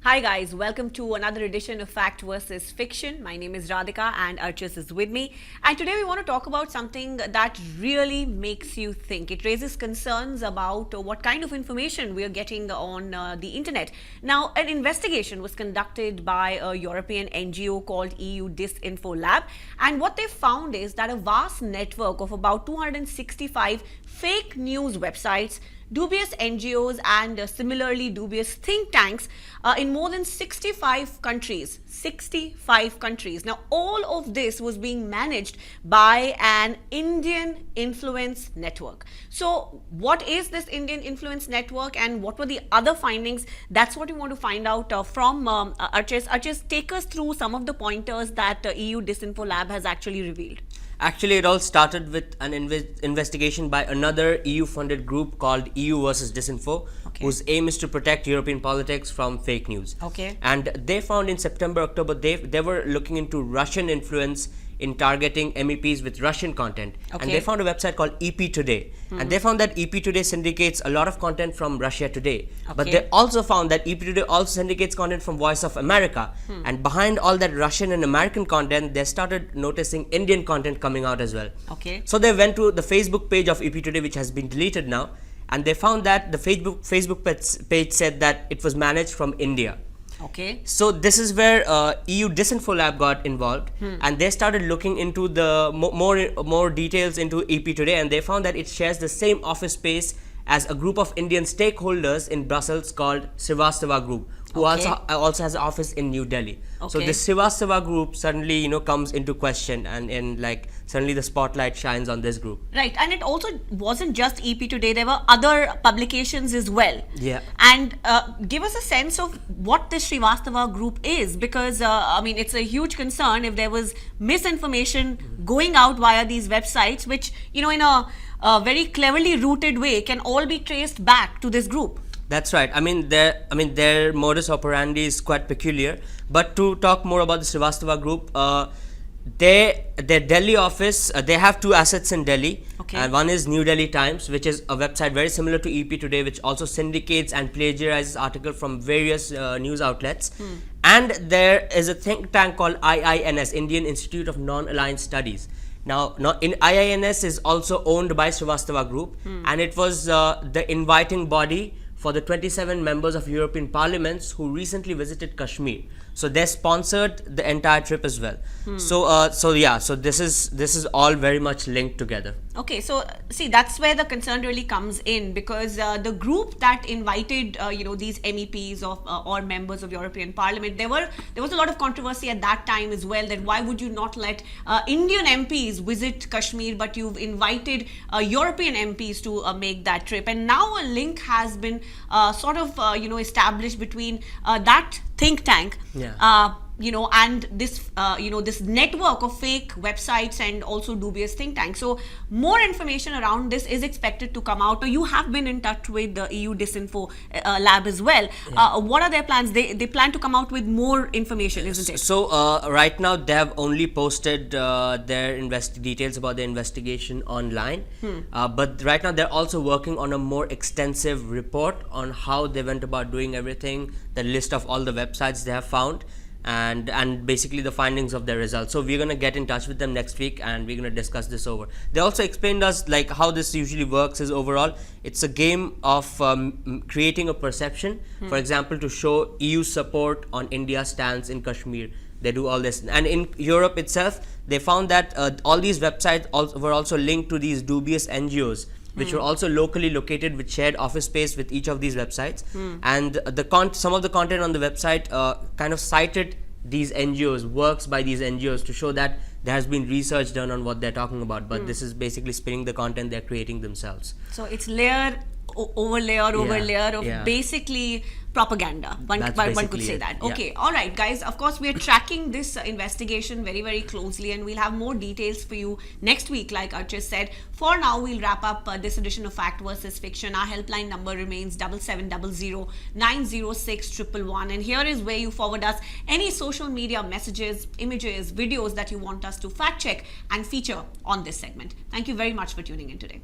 Hi guys, welcome to another edition of Fact versus Fiction. My name is Radhika and Archus is with me. And today we want to talk about something that really makes you think. It raises concerns about what kind of information we are getting on the internet. Now, an investigation was conducted by a European NGO called EU Disinfo Lab. And what they found is that a vast network of about 265 fake news websites, dubious NGOs and similarly dubious think tanks in more than 65 countries. 65 countries. Now, all of this was being managed by an Indian influence network. So, what is this Indian influence network and what were the other findings? That's what we want to find out from Archus. Archus, take us through some of the pointers that EU Disinfo Lab has actually revealed. Actually, it all started with an investigation by another EU-funded group called EU versus Disinfo, whose aim is to protect European politics from fake news. And they found in September, October, they were looking into Russian influence in targeting MEPs with Russian content. And they found a website called EP Today. And they found that EP Today syndicates a lot of content from Russia Today. But they also found that EP Today also syndicates content from Voice of America. And behind all that Russian and American content, they started noticing Indian content coming out as well. So they went to the Facebook page of EP Today, which has been deleted now. And they found that the Facebook page said that it was managed from India. So this is where EU Disinfo Lab got involved, and they started looking into the more details into EP Today, and they found that it shares the same office space as a group of Indian stakeholders in Brussels called Srivastava Group, who also has an office in New Delhi. So the Srivastava Group suddenly comes into question, and suddenly the spotlight shines on this group. Right, and it also wasn't just EP Today, there were other publications as well. And give us a sense of what the Srivastava Group is, because I mean, it's a huge concern if there was misinformation going out via these websites, which in a very cleverly rooted way can all be traced back to this group. That's right. I mean, their modus operandi is quite peculiar. But to talk more about the Srivastava Group, their Delhi office, they have two assets in Delhi. And one is New Delhi Times, which is a website very similar to EP Today, which also syndicates and plagiarizes articles from various news outlets. And there is a think tank called IINS, Indian Institute of Non-Aligned Studies. Now, IINS is also owned by Srivastava Group, and it was the inviting body for the 27 members of European parliaments who recently visited Kashmir. So they sponsored the entire trip as well. So this is all very much linked together. So see, that's where the concern really comes in, because the group that invited these MEPs or members of European Parliament, there was a lot of controversy at that time as well, that why would you not let Indian MPs visit Kashmir, but you've invited European MPs to make that trip. And now a link has been established between that think tank and this this network of fake websites and also dubious think tanks. So more information around this is expected to come out. You have been in touch with the EU Disinfo Lab as well. What are their plans? They plan to come out with more information, isn't it? So right now they have only posted their details about the investigation online. But right now they're also working on a more extensive report on how they went about doing everything, the list of all the websites they have found, and basically the findings of their results. So we're going to get in touch with them next week and we're going to discuss this over. They also explained us how this usually works is overall it's a game of creating a perception. For example, to show EU support on India's stance in Kashmir. They do all this, and in Europe itself they found that all these websites were also linked to these dubious NGOs, which were also locally located with shared office space with each of these websites. And some of the content on the website kind of cited these NGOs, works by these NGOs, to show that there has been research done on what they're talking about. But this is basically spinning the content they're creating themselves. So it's layer over layer of basically propaganda. One could say that. All right, guys. Of course, we are tracking this investigation very, very closely, and we'll have more details for you next week, like Archus said. For now, we'll wrap up this edition of Fact versus Fiction. Our helpline number remains 7700 906 111, and here is where you forward us any social media messages, images, videos that you want us to fact check and feature on this segment. Thank you very much for tuning in today.